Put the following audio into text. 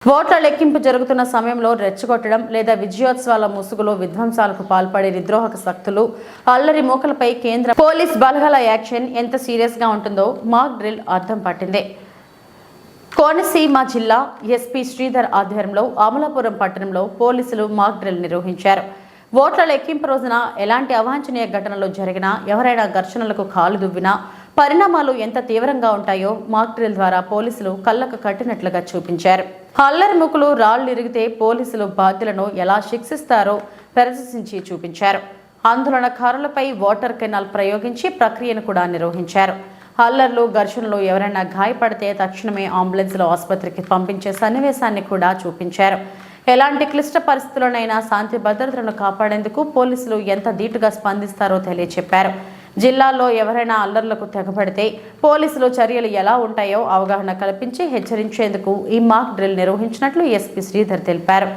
ఓట్ల లెక్కింపు జరుగుతున్న సమయంలో రెచ్చగొట్టడం లేదా విజయోత్సవాల ముసుగులో విధ్వంసాలకు పాల్పడే నిద్రోహక శక్తులు అల్లరి మూకలపై కేంద్ర పోలీస్ బలగాల యాక్షన్ ఎంత సీరియస్ గా ఉంటుందో మాక్ డ్రిల్ అర్థం పట్టింది. కోనసీమ జిల్లా ఎస్పీ శ్రీధర్ ఆధ్వర్యంలో అమలాపురం పట్టణంలో పోలీసులు మాక్ డ్రిల్ నిర్వహించారు. ఓట్ల లెక్కింపు రోజున ఎలాంటి అవాంఛనీయ ఘటనలు జరిగినా, ఎవరైనా ఘర్షణలకు కాలు దువ్వినా పరిణామాలు ఎంత తీవ్రంగా ఉంటాయో మాక్ డ్రిల్ ద్వారా పోలీసులు కళ్ళకు కట్టినట్లుగా చూపించారు. అల్లరి ముక్కులు రాళ్లు ఇరిగితే పోలీసులు బాధ్యులను ఎలా శిక్షిస్తారో ప్రదర్శించి చూపించారు. ఆందోళనకారులపై వాటర్ కెనాల్ ప్రయోగించి ప్రక్రియను కూడా నిర్వహించారు. అల్లర్లు, ఘర్షణలు ఎవరైనా గాయపడితే తక్షణమే అంబులెన్స్లో ఆసుపత్రికి పంపించే సన్నివేశాన్ని కూడా చూపించారు. ఎలాంటి క్లిష్ట పరిస్థితుల్లోనైనా శాంతి భద్రతలను కాపాడేందుకు పోలీసులు ఎంత ధీటుగా స్పందిస్తారో తెలియచెప్పారు. జిల్లాలో ఎవరైనా అల్లర్లకు తెగబడితే పోలీసులు చర్యలు ఎలా ఉంటాయో అవగాహన కల్పించి హెచ్చరించేందుకు ఈ మాక్ డ్రిల్ నిర్వహించినట్లు ఎస్పీ శ్రీధర్ తెలిపారు.